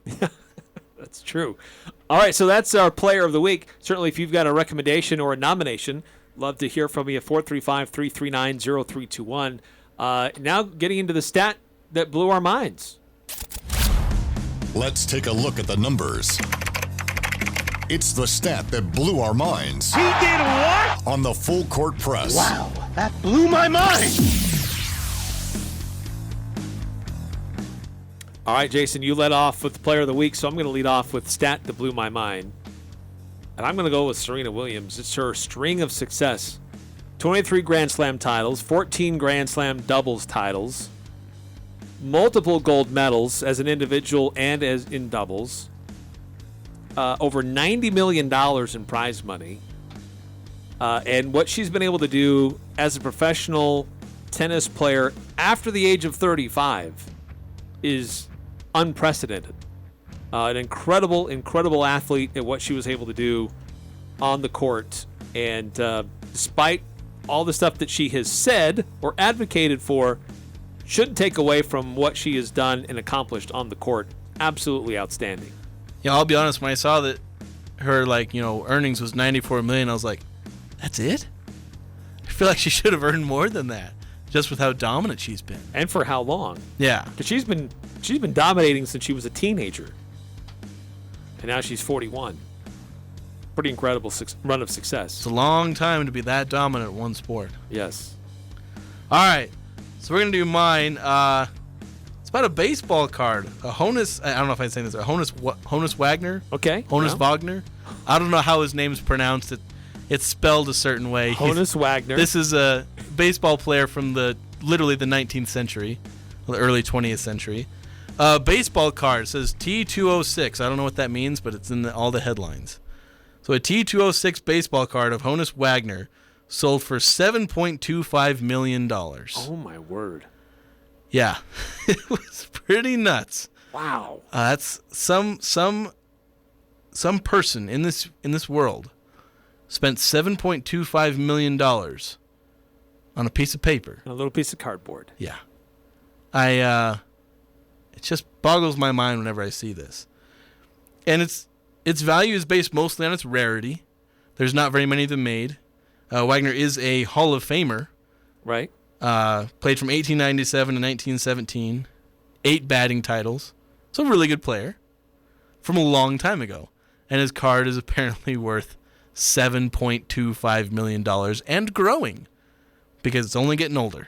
That's true. All right, so that's our player of the week. Certainly, if you've got a recommendation or a nomination, love to hear from you at 435-339-0321. Now getting into the stat that blew our minds. Let's take a look at the numbers. It's the stat that blew our minds. He did what? On the Full Court Press. Wow, that blew my mind. All right, Jason, you led off with the player of the week, so I'm going to lead off with stat that blew my mind. And I'm going to go with Serena Williams. It's her string of success. 23 Grand Slam titles, 14 Grand Slam doubles titles, multiple gold medals as an individual and as in doubles, over $90 million in prize money, and what she's been able to do as a professional tennis player after the age of 35 is unprecedented. An incredible athlete at what she was able to do on the court. And despite all the stuff that she has said or advocated for, shouldn't take away from what she has done and accomplished on the court. Absolutely outstanding. Yeah, I'll be honest. When I saw that her earnings was $94 million, I was like, that's it? I feel like she should have earned more than that, just with how dominant she's been. And for how long? Yeah, because she's been dominating since she was a teenager, and now she's 41. Pretty incredible run of success. It's a long time to be that dominant at one sport. Yes. All right, so we're gonna do mine. It's about a baseball card. A Honus. I don't know if I'm saying this. A Honus Wagner. Okay. Honus Wagner. I don't know how his name's pronounced. It's spelled a certain way. Honus Wagner. This is a baseball player from literally the 19th century, the early 20th century. Baseball card says T206. I don't know what that means, but it's in all the headlines. So a T206 baseball card of Honus Wagner sold for $7.25 million. Oh, my word. Yeah. It was pretty nuts. Wow. That's some person in this world spent $7.25 million on a piece of paper. A little piece of cardboard. Yeah. It just boggles my mind whenever I see this. And its value is based mostly on its rarity. There's not very many of them made. Wagner is a Hall of Famer. Right. Played from 1897 to 1917. 8 batting titles. So a really good player from a long time ago. And his card is apparently worth $7.25 million and growing because it's only getting older.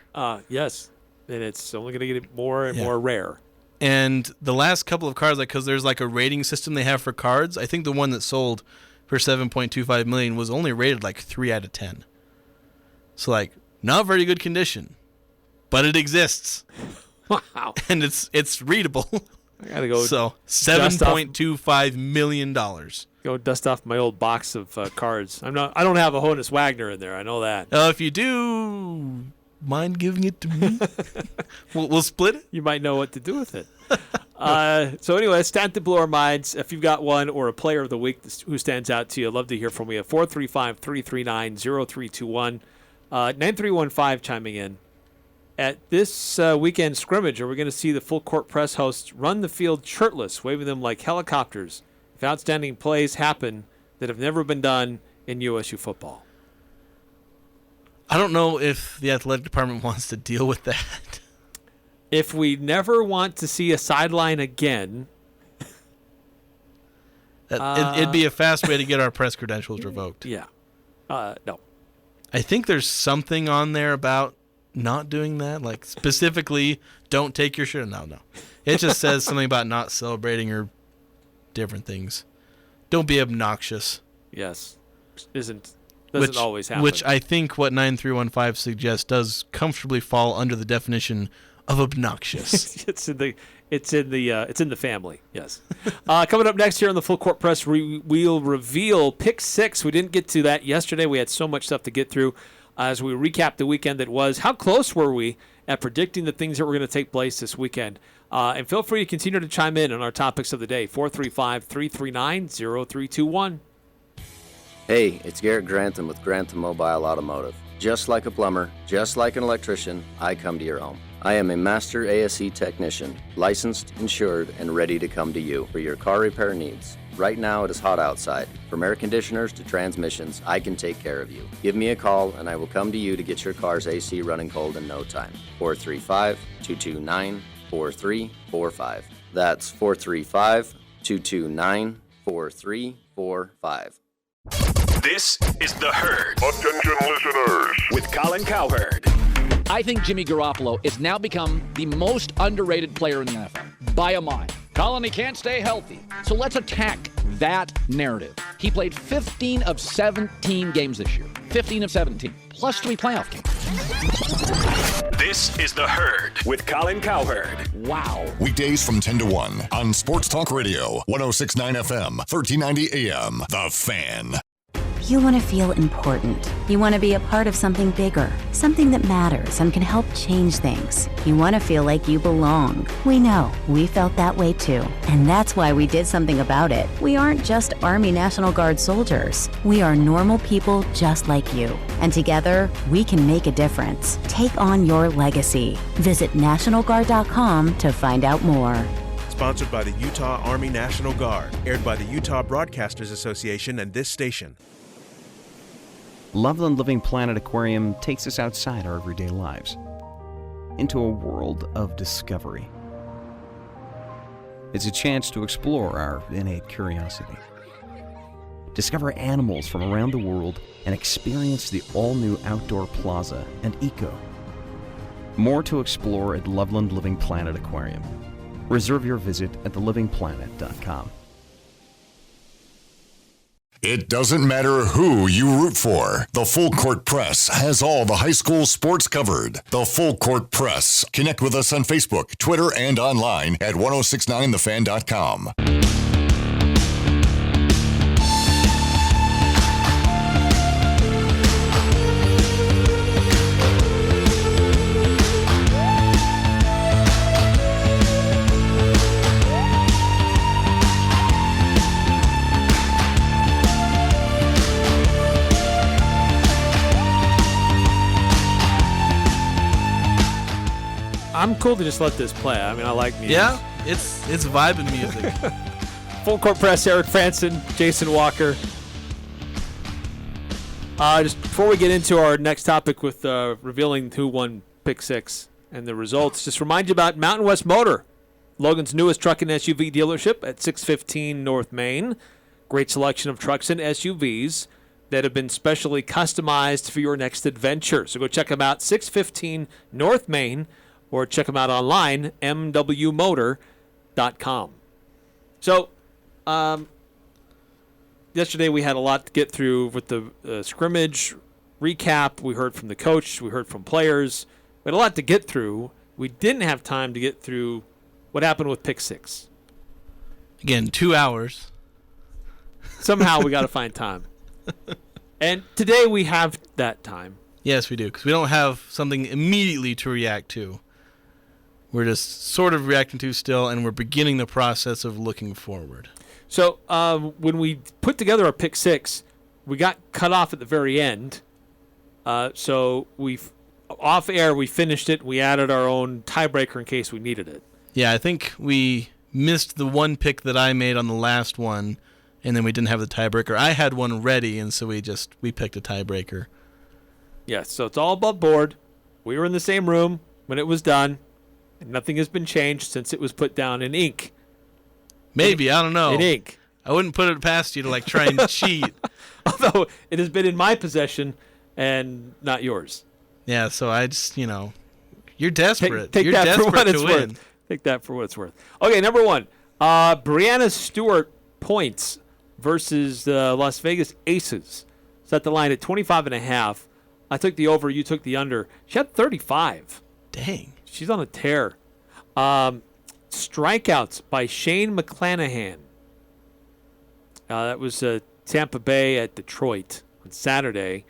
Yes. And it's only going to get more and more rare. And the last couple of cards, because there's a rating system they have for cards, I think the one that sold for $7.25 million was only rated 3 out of 10. So not very good condition, but it exists. Wow. And it's readable. I gotta go. So $7.25 million. Go dust off my old box of cards. I don't have a Honus Wagner in there. I know that. If you do, mind giving it to me? we'll split it. You might know what to do with it. So anyway, stat to blow our minds. If you've got one or a player of the week who stands out to you, I'd love to hear from you. 435-339-0321. 9315 chiming in. At this weekend scrimmage, are we going to see the full court press hosts run the field shirtless, waving them like helicopters if outstanding plays happen that have never been done in USU football? I don't know if the athletic department wants to deal with that. If we never want to see a sideline again, it'd be a fast way to get our press credentials revoked. Yeah. No. I think there's something on there about not doing that, specifically, don't take your shirt. No. It just says something about not celebrating or different things. Don't be obnoxious. Yes. Doesn't always happen. Which I think what 9315 suggests does comfortably fall under the definition of obnoxious. It's in the family. Yes. Coming up next here on the Full Court Press, we'll reveal Pick 6. We didn't get to that yesterday. We had so much stuff to get through as we recap the weekend that was. How close were we at predicting the things that were going to take place this weekend? And feel free to continue to chime in on our topics of the day. 435-339-0321. Hey, it's Garrett Grantham with Grantham Mobile Automotive. Just like a plumber, just like an electrician, I come to your home. I am a master ASE technician, licensed, insured, and ready to come to you for your car repair needs. Right now it is hot outside. From air conditioners to transmissions, I can take care of you. Give me a call and I will come to you to get your car's AC running cold in no time. 435-229-4345. That's 435-229-4345. This is The Herd. Attention listeners. With Colin Cowherd. I think Jimmy Garoppolo has now become the most underrated player in the NFL by a mile. Colin, he can't stay healthy. So let's attack that narrative. He played 15 of 17 games this year. 15 of 17. Plus 3 playoff games. This is The Herd with Colin Cowherd. Wow. Weekdays from 10 to 1 on Sports Talk Radio, 106.9 FM, 1390 AM. The Fan. You want to feel important. You want to be a part of something bigger, something that matters and can help change things. You want to feel like you belong. We know. We felt that way too. And that's why we did something about it. We aren't just Army National Guard soldiers. We are normal people just like you. And together, we can make a difference. Take on your legacy. Visit NationalGuard.com to find out more. Sponsored by the Utah Army National Guard. Aired by the Utah Broadcasters Association and this station. Loveland Living Planet Aquarium takes us outside our everyday lives, into a world of discovery. It's a chance to explore our innate curiosity. Discover animals from around the world and experience the all-new outdoor plaza and eco. More to explore at Loveland Living Planet Aquarium. Reserve your visit at thelivingplanet.com. It doesn't matter who you root for. The Full Court Press has all the high school sports covered. The Full Court Press. Connect with us on Facebook, Twitter, and online at 1069thefan.com. I'm cool to just let this play. I mean, I like music. Yeah, it's vibing music. Full Court Press, Eric Frandsen, Jason Walker. Just before we get into our next topic with revealing who won Pick 6 and the results, just remind you about Mountain West Motor, Logan's newest truck and SUV dealership at 615 North Main. Great selection of trucks and SUVs that have been specially customized for your next adventure. So go check them out, 615 North Main, or check them out online, mwmotor.com. So, yesterday we had a lot to get through with the scrimmage recap. We heard from the coach. We heard from players. We had a lot to get through. We didn't have time to get through what happened with Pick 6. Again, 2 hours. Somehow we got to find time. And today we have that time. Yes, we do, because we don't have something immediately to react to. We're just sort of reacting to still, and we're beginning the process of looking forward. So when we put together our Pick 6, we got cut off at the very end. So off air, we finished it. We added our own tiebreaker in case we needed it. Yeah, I think we missed the one pick that I made on the last one, and then we didn't have the tiebreaker. I had one ready, and so we picked a tiebreaker. Yes, so it's all above board. We were in the same room when it was done. And nothing has been changed since it was put down in ink. Maybe, I don't know. In ink. I wouldn't put it past you to try and cheat. Although it has been in my possession and not yours. Yeah, so I just, you're desperate. Take You're that desperate for what it's to win. worth. Take that for what it's worth. Okay, number one. Brianna Stewart points versus the Las Vegas Aces. Set the line at 25.5. I took the over. You took the under. She had 35. Dang. She's on a tear. Strikeouts by Shane McClanahan. That was Tampa Bay at Detroit on Saturday.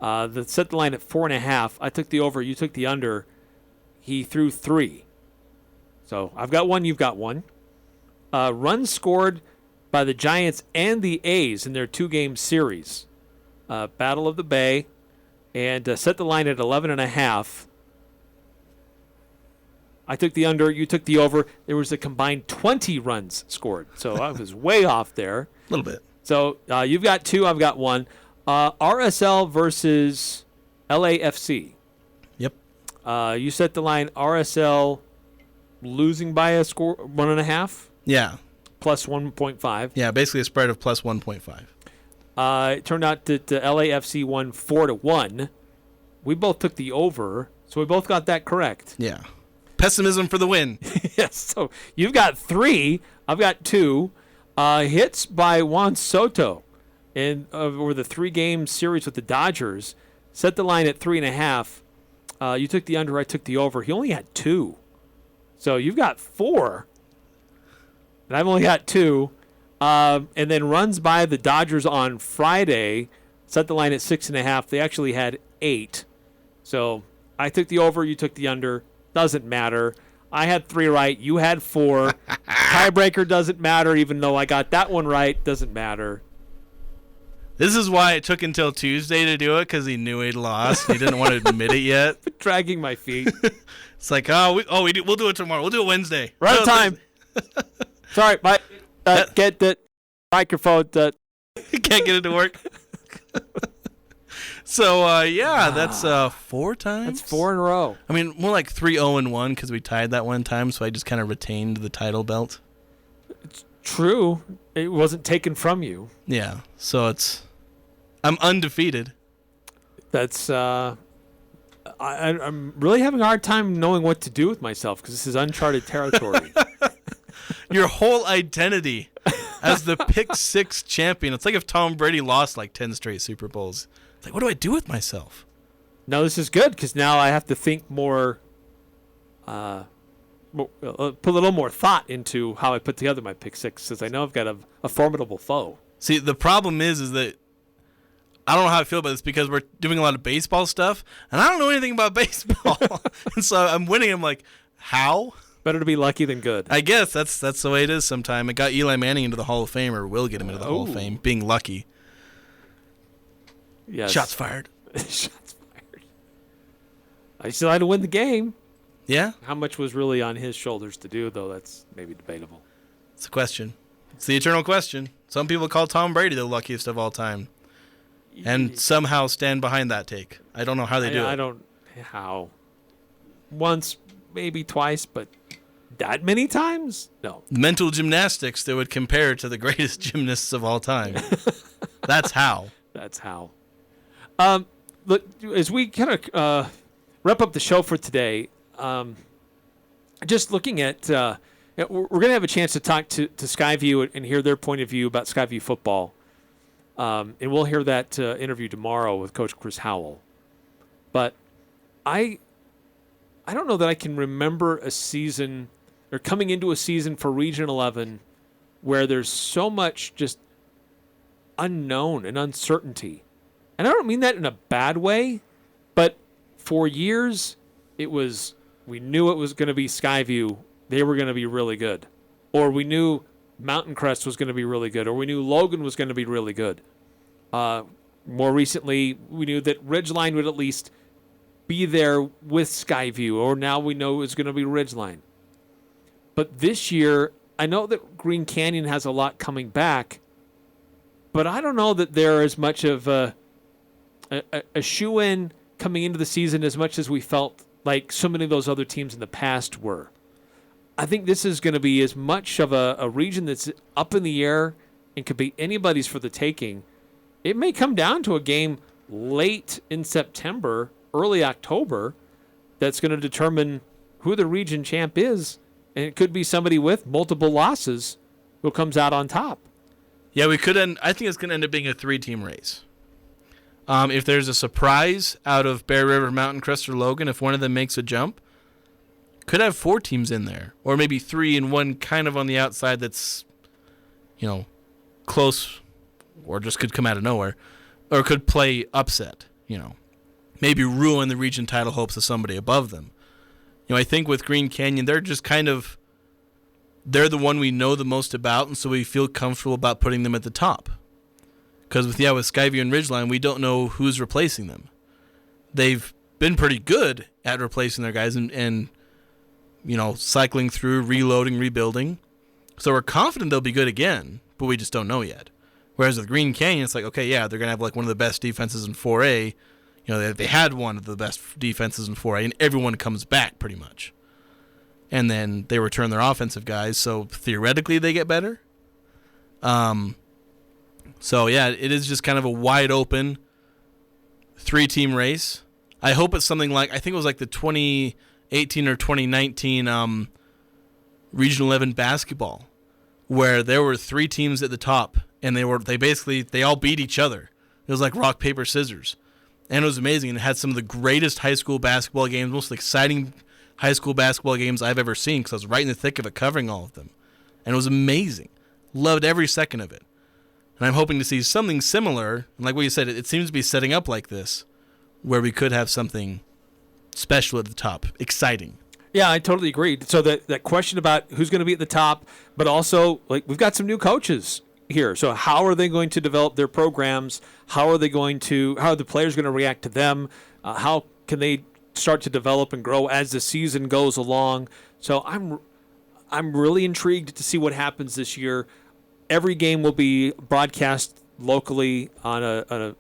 Set the line at 4.5. I took the over. You took the under. He threw 3. So I've got one. You've got one. Runs scored by the Giants and the A's in their 2-game series. Battle of the Bay. And set the line at 11.5. I took the under. You took the over. There was a combined 20 runs scored. So I was way off there. A little bit. So you've got 2. I've got 1. RSL versus LAFC. Yep. You set the line RSL losing by a score 1.5. Yeah. Plus 1.5. Yeah, basically a spread of plus 1.5. It turned out that LAFC won 4-1. We both took the over, so we both got that correct. Yeah. Pessimism for the win. Yes. So you've got 3. I've got 2. Hits by Juan Soto over the 3-game series with the Dodgers. Set the line at 3.5. You took the under. I took the over. He only had 2. So you've got 4. And I've only got 2. And then runs by the Dodgers on Friday. set the line at 6.5. They actually had 8. So I took the over, you took the under. Doesn't matter. I had 3 right. You had 4. Tiebreaker doesn't matter, even though I got that one right. Doesn't matter. This is why it took until Tuesday to do it, because he knew he'd lost. He didn't want to admit it yet. Dragging my feet. It's like, we'll do it tomorrow. We'll do it Wednesday. We're out of time. Sorry, get the microphone. Can't get it to work. So, that's 4 times. That's 4 in a row. I mean, more like 3-0-1 because we tied that one time, so I just kind of retained the title belt. It's true. It wasn't taken from you. Yeah, so I'm undefeated. That's I'm really having a hard time knowing what to do with myself because this is uncharted territory. Your whole identity as the Pick 6 champion. It's like if Tom Brady lost like 10 straight Super Bowls. It's like, what do I do with myself? No, this is good because now I have to think more, put a little more thought into how I put together my Pick 6 because I know I've got a formidable foe. See, the problem is that I don't know how I feel about this because we're doing a lot of baseball stuff, and I don't know anything about baseball. And so I'm winning. I'm like, how? Better to be lucky than good. I guess that's the way it is sometime. It got Eli Manning into the Hall of Fame, or will get him into the Hall of Fame, being lucky. Yes. Shots fired. Shots fired. I still had to win the game. Yeah? How much was really on his shoulders to do, though? That's maybe debatable. It's a question. It's the eternal question. Some people call Tom Brady the luckiest of all time. And somehow stand behind that take. I don't know how they do it. I don't how. Once, maybe twice, but that many times? No. Mental gymnastics that would compare to the greatest gymnasts of all time. That's how. That's how. Look, as we kind of wrap up the show for today, just looking at, we're going to have a chance to talk to Skyview and hear their point of view about Skyview football. And we'll hear that interview tomorrow with Coach Chris Howell. But I don't know that I can remember a season or coming into a season for Region 11 where there's so much just unknown and uncertainty. And I don't mean that in a bad way, but for years we knew it was going to be Skyview. They were going to be really good. Or we knew Mountain Crest was going to be really good, or we knew Logan was going to be really good. More recently, we knew that Ridgeline would at least be there with Skyview, or now we know it's going to be Ridgeline. But this year, I know that Green Canyon has a lot coming back, but I don't know that they're as much of a shoe-in coming into the season as much as we felt like so many of those other teams in the past were. I think this is going to be as much of a region that's up in the air and could be anybody's for the taking. It may come down to a game late in September, early October, that's going to determine who the region champ is, and it could be somebody with multiple losses who comes out on top. Yeah, I think it's going to end up being a 3-team race. If there's a surprise out of Bear River, Mountain Crest, or Logan, if one of them makes a jump, could have 4 teams in there, or maybe 3 and 1 kind of on the outside that's, close, or just could come out of nowhere, or could play upset, maybe ruin the region title hopes of somebody above them. I think with Green Canyon, they're just they're the one we know the most about, and so we feel comfortable about putting them at the top. Because with Skyview and Ridgeline, we don't know who's replacing them. They've been pretty good at replacing their guys and cycling through, reloading, rebuilding. So we're confident they'll be good again, but we just don't know yet. Whereas with Green Canyon, it's like, okay, yeah, they're going to have like one of the best defenses in 4A. They had one of the best defenses in 4A, and everyone comes back pretty much. And then they return their offensive guys, so theoretically they get better. So, yeah, it is just kind of a wide-open 3-team race. I hope it's something like, I think it was like the 2018 or 2019 Region 11 basketball, where there were 3 teams at the top, and they all beat each other. It was like rock, paper, scissors. And it was amazing, and it had some of the greatest high school basketball games, most exciting high school basketball games I've ever seen, because I was right in the thick of it covering all of them. And it was amazing. Loved every second of it. And I'm hoping to see something similar. And like what you said, it seems to be setting up like this, where we could have something special at the top, exciting. Yeah, I totally agree. So that question about who's going to be at the top, but also like we've got some new coaches here. So how are they going to develop their programs? How are the players going to react to them? How can they start to develop and grow as the season goes along? So I'm really intrigued to see what happens this year. Every game will be broadcast locally on a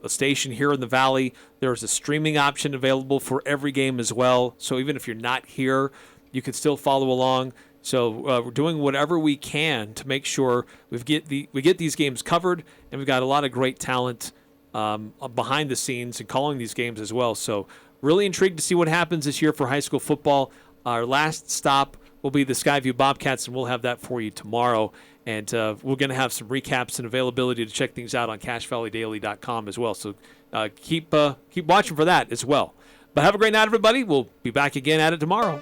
station here in the Valley. There's a streaming option available for every game as well. So even if you're not here, you can still follow along. So we're doing whatever we can to make sure we get these games covered, and we've got a lot of great talent behind the scenes and calling these games as well. So really intrigued to see what happens this year for high school football. Our last stop will be the Skyview Bobcats, and we'll have that for you tomorrow. And we're going to have some recaps and availability to check things out on CashValleyDaily.com as well. So keep watching for that as well. But have a great night, everybody. We'll be back again at it tomorrow.